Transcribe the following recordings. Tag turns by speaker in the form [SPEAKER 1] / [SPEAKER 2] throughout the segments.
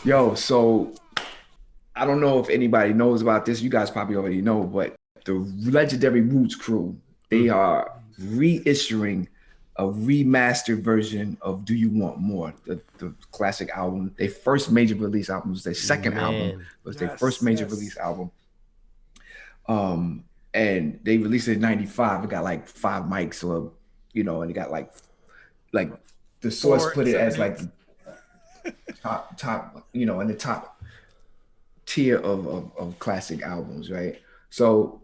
[SPEAKER 1] Yo, so I don't know if anybody knows about this. You guys probably already know, but the legendary Roots crew, they are reissuing a remastered version of Do You Want More, the classic album. Their first major release album was their second album, was their first major release album. And they released it in 95. It got like 5 mics or, and it got like the source put it as like top, in the top tier of classic albums, right? So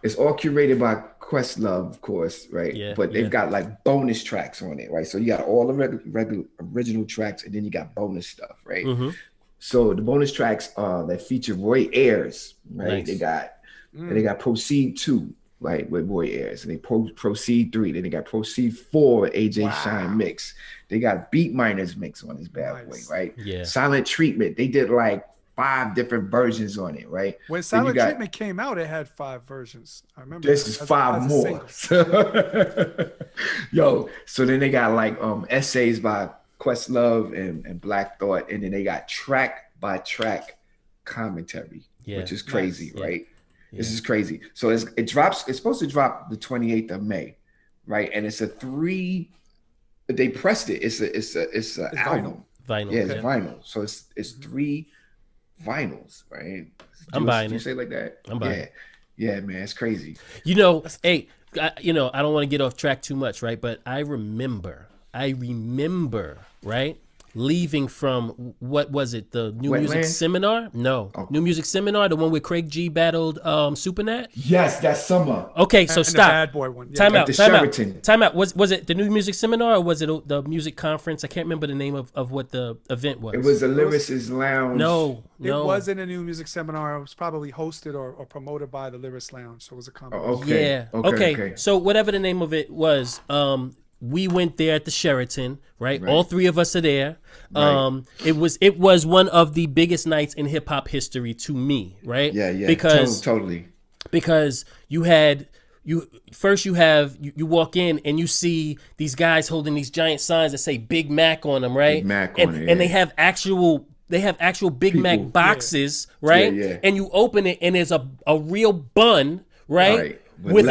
[SPEAKER 1] it's all curated by Questlove, of course, right?
[SPEAKER 2] Yeah,
[SPEAKER 1] but they've got like bonus tracks on it, right? So you got all the regular original tracks, and then you got bonus stuff, right? So the bonus tracks that feature Roy Ayers, right?
[SPEAKER 2] Nice.
[SPEAKER 1] They got Proceed 2, right, with Roy Ayers, and they Proceed 3. Then they got Proceed 4 with AJ Shine mix. They got Beat Miners mix on this bad boy, right?
[SPEAKER 2] Yeah.
[SPEAKER 1] Silent Treatment. They did like 5 different versions on it, right?
[SPEAKER 3] When Silent Treatment came out, it had 5 versions. I remember.
[SPEAKER 1] This is 5 more. Yo, so then they got like essays by Questlove and Black Thought, and then they got track by track commentary, which is crazy, right? This is crazy. So it's supposed to drop the 28th of May, right? And it's a 3. They pressed it. It's a album.
[SPEAKER 2] Vinyl.
[SPEAKER 1] Yeah, it's vinyl. So it's 3 vinyls, right?
[SPEAKER 2] I'm buying it.
[SPEAKER 1] You say it like that?
[SPEAKER 2] I'm buying it.
[SPEAKER 1] Yeah, man, it's crazy.
[SPEAKER 2] Hey, I don't want to get off track too much, right? But I remember, right? Leaving from, what was it, the New Music Seminar? No. New Music Seminar, the one where Craig G battled Supernat?
[SPEAKER 1] Yes, that's summer.
[SPEAKER 2] Okay, so stop.
[SPEAKER 3] The Bad Boy one.
[SPEAKER 2] Time out. Was it the New Music Seminar, or was it the music conference? I can't remember the name of what the event was.
[SPEAKER 1] It was the Lyricist Lounge.
[SPEAKER 2] No.
[SPEAKER 3] It wasn't a New Music Seminar. It was probably hosted or promoted by the Lyricist Lounge. So it was a combination.
[SPEAKER 2] Okay. So whatever the name of it was, we went there at the Sheraton, right? All 3 of us are there. It was one of the biggest nights in hip hop history to me, right?
[SPEAKER 1] Yeah. Totally.
[SPEAKER 2] Because you walk in and you see these guys holding these giant signs that say Big Mac on them, right?
[SPEAKER 1] Big Mac
[SPEAKER 2] and they have actual Big Mac boxes, right?
[SPEAKER 1] Yeah.
[SPEAKER 2] And you open it and there's a real bun, right? With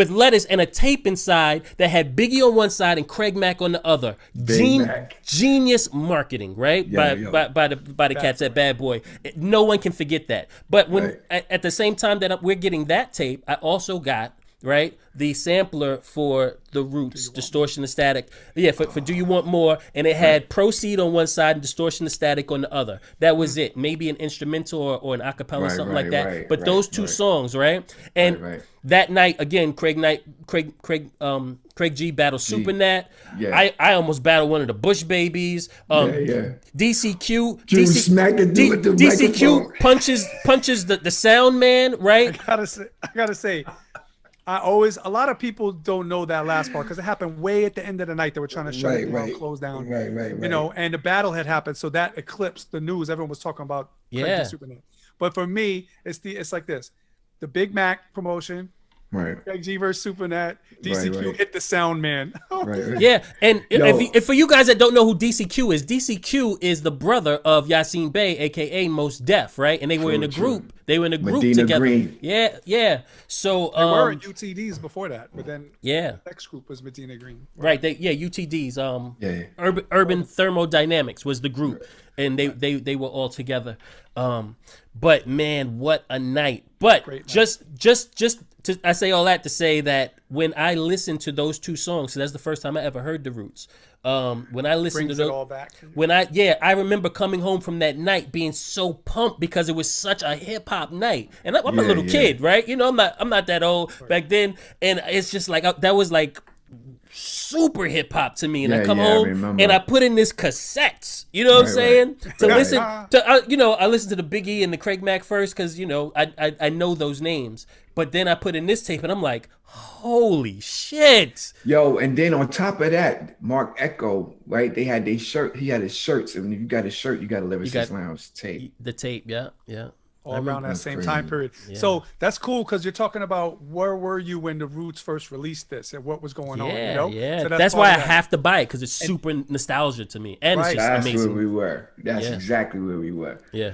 [SPEAKER 2] lettuce and a tape inside that had Biggie on one side and Craig Mack on the other. Genius marketing, right? By the cats at Bad Boy. No one can forget that. But when at the same time that we're getting that tape, I also got the sampler for the Roots, Distortion and Static. Yeah, for Do You Want More? And it had Proceed on one side and Distortion and Static on the other. That was it. Maybe an instrumental or an acapella, something like that. But those 2 songs, right? And that night, again, Craig G battled Supernat. Yeah. I almost battled one of the Bush Babies. DCQ. DCQ punches the sound man, right?
[SPEAKER 3] I gotta say, a lot of people don't know that last part because it happened way at the end of the night. They were trying to shut it down, close down, and the battle had happened, so that eclipsed the news. Everyone was talking about Superman. But for me, it's like this: the Big Mac promotion, Craig G versus Supernat, DCQ hit the sound man.
[SPEAKER 2] Yeah, and if for you guys that don't know who DCQ is the brother of Yasin Bey, aka Mos Def, right? And they were in a group. They were in a group
[SPEAKER 1] Medina
[SPEAKER 2] together.
[SPEAKER 1] Green.
[SPEAKER 2] Yeah. So
[SPEAKER 3] they were in UTDs before that, but then
[SPEAKER 2] the
[SPEAKER 3] next group was Medina Green.
[SPEAKER 2] Right. UTDs. Urban Thermodynamics was the group, and they were all together. But man, what a night! But just I say all that to say that when I listened to those 2 songs, so that's the first time I ever heard the Roots. When I listened to those,
[SPEAKER 3] it all back.
[SPEAKER 2] I remember coming home from that night being so pumped because it was such a hip hop night, and I'm a little kid, right? I'm not that old back then, and it's just like that was like super hip hop to me, and I come home and I put in this cassettes, what I'm saying, to listen to. I listened to the Biggie and the Craig Mack first because I know those names, but then I put in this tape and I'm like, holy shit,
[SPEAKER 1] yo! And then on top of that, Mark Echo, right? They had their shirt. He had his shirts, and if you got his shirt, you got a Lyricist Lounge tape.
[SPEAKER 2] The tape, yeah.
[SPEAKER 3] all around that same time period. Yeah. So that's cool because you're talking about where were you when the Roots first released this and what was going on, you know?
[SPEAKER 2] Yeah, so that's why I have to buy it because it's super nostalgia to me. And it's just
[SPEAKER 1] that's
[SPEAKER 2] amazing.
[SPEAKER 1] Where we were. That's exactly where we were.
[SPEAKER 2] Yeah.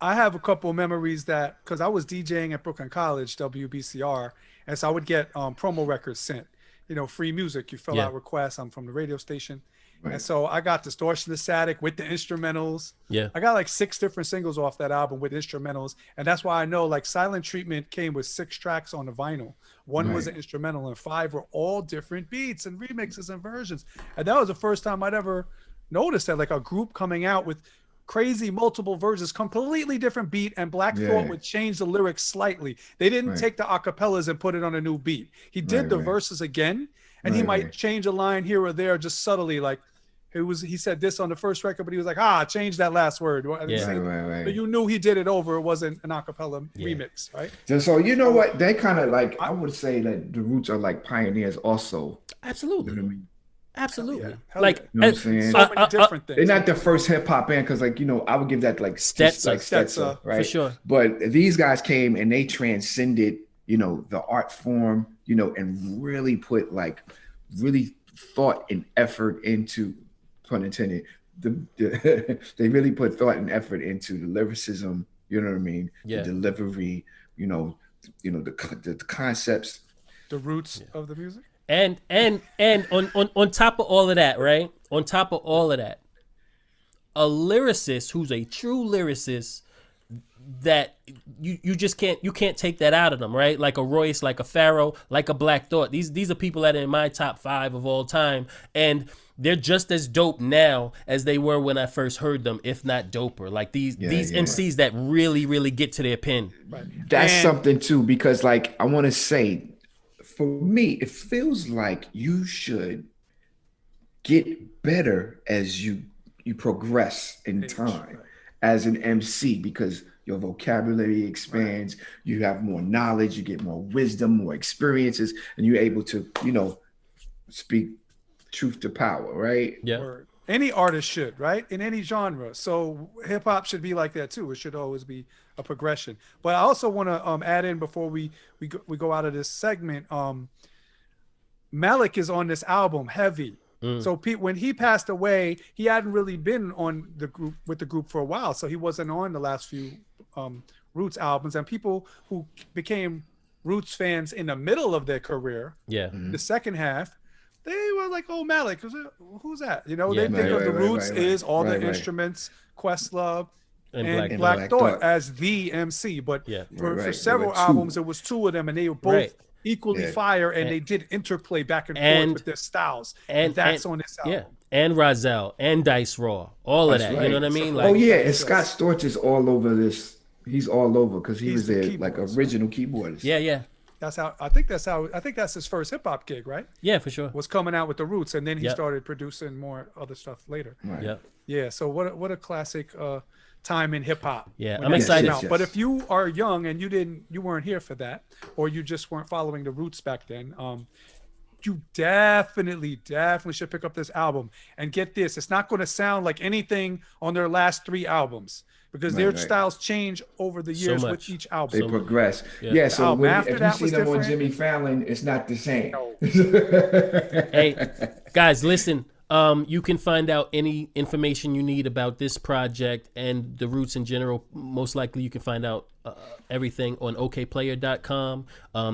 [SPEAKER 3] I have a couple of memories that, because I was DJing at Brooklyn College, WBCR, and so I would get promo records sent, you know, free music. You fill out requests. I'm from the radio station. Right. And so I got Distortion to Static with the instrumentals.
[SPEAKER 2] Yeah.
[SPEAKER 3] I got like 6 different singles off that album with instrumentals. And that's why I know like Silent Treatment came with 6 tracks on the vinyl. 1 was an instrumental and 5 were all different beats and remixes and versions. And that was the first time I'd ever noticed that, like a group coming out with crazy multiple versions, completely different beat, and Black Thought would change the lyrics slightly. They didn't take the acapellas and put it on a new beat. He did the verses again, and he might change a line here or there just subtly, like, he said this on the first record, but he was like, change that last word. But you knew he did it over. It wasn't an acapella remix, right?
[SPEAKER 1] So you know what? They kind of like, I would say that the Roots are like pioneers also.
[SPEAKER 2] Absolutely.
[SPEAKER 1] You know what I mean?
[SPEAKER 2] Absolutely.
[SPEAKER 3] Like,
[SPEAKER 1] you know what I'm saying?
[SPEAKER 3] So many different things.
[SPEAKER 1] They're not the first hip hop band because, like, you know, I would give that like Stetzer, right?
[SPEAKER 2] For sure.
[SPEAKER 1] But these guys came and they transcended, you know, the art form, you know, and really put really thought and effort into, pun intended, they really put thought and effort into the lyricism, you know what I mean? The delivery, you know, the concepts,
[SPEAKER 3] the roots of the music.
[SPEAKER 2] And on top of all of that, right? On top of all of that, a lyricist who's a true lyricist that you just can't take that out of them, right? Like a Royce, like a Pharaoh, like a Black Thought. These are people that are in my top 5 of all time, and they're just as dope now as they were when I first heard them, if not doper. Like these MCs that really get to their pen.
[SPEAKER 3] Right.
[SPEAKER 1] That's something too, because like I want to say, for me, it feels like you should get better as you progress in time as an MC, because your vocabulary expands, you have more knowledge, you get more wisdom, more experiences, and you're able to, you know, speak truth to power, right?
[SPEAKER 2] Yeah.
[SPEAKER 3] Or any artist should, right? In any genre. So hip hop should be like that too. It should always be a progression. But I also want to add in before we go out of this segment. Malik is on this album, Heavy. So Pete, when he passed away, he hadn't really been on the group for a while, so he wasn't on the last few Roots albums. And people who became Roots fans in the middle of their career, the second half, they were like, "Oh, Malik, who's that?" You know, they think of the Roots is all the instruments, Questlove, and Black Thought as the MC. But for several albums, it was 2 of them, and they were both equally fire, and they did interplay back and forth with their styles, and that's on this album.
[SPEAKER 2] And Rozelle and Dice Raw, all of that. You know what I mean?
[SPEAKER 1] Like, and Scott Storch is all over this. He's all over because he was their like original keyboardist.
[SPEAKER 2] Yeah.
[SPEAKER 3] I think that's his first hip hop gig, right?
[SPEAKER 2] Yeah, for sure.
[SPEAKER 3] Was coming out with the Roots, and then he started producing more other stuff later.
[SPEAKER 1] Right.
[SPEAKER 3] Yeah. So what a classic time in hip hop.
[SPEAKER 2] Yeah, I'm excited.
[SPEAKER 3] Yes. But if you are young and you weren't here for that, or you just weren't following the Roots back then, you definitely should pick up this album. And get this, it's not going to sound like anything on their last 3 albums, because their styles change over the years with each album.
[SPEAKER 1] They progress. So if you see them on Jimmy Fallon, it's not the same.
[SPEAKER 3] No.
[SPEAKER 2] Hey, guys, listen. You can find out any information you need about this project and the Roots in general. Most likely you can find out everything on okplayer.com.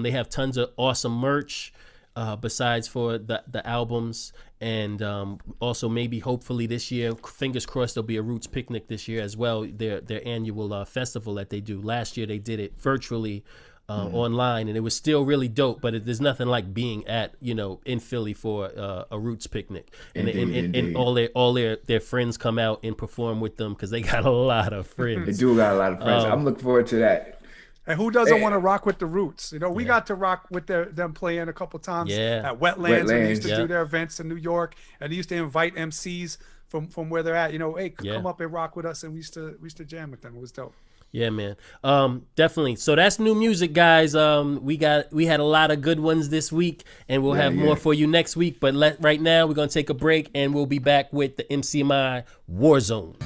[SPEAKER 2] They have tons of awesome merch besides for the albums. And also maybe hopefully this year, fingers crossed, there'll be a Roots picnic this year as well. Their annual festival that they do. Last year they did it virtually online, and it was still really dope, but there's nothing like being at, you know, in Philly for a Roots picnic, and all their friends come out and perform with them, because they got a lot of friends.
[SPEAKER 1] They do got a lot of friends. I'm looking forward to that.
[SPEAKER 3] And who doesn't want to rock with the Roots? You know, we got to rock with them playing a couple times at Wetlands. When they used to do their events in New York, and they used to invite MCs from where they're at. You know, hey, come up and rock with us, and we used to jam with them. It was dope.
[SPEAKER 2] Yeah, man. Definitely. So that's new music, guys. We had a lot of good ones this week, and we'll have more for you next week. But right now, we're gonna take a break, and we'll be back with the MCMI Warzone.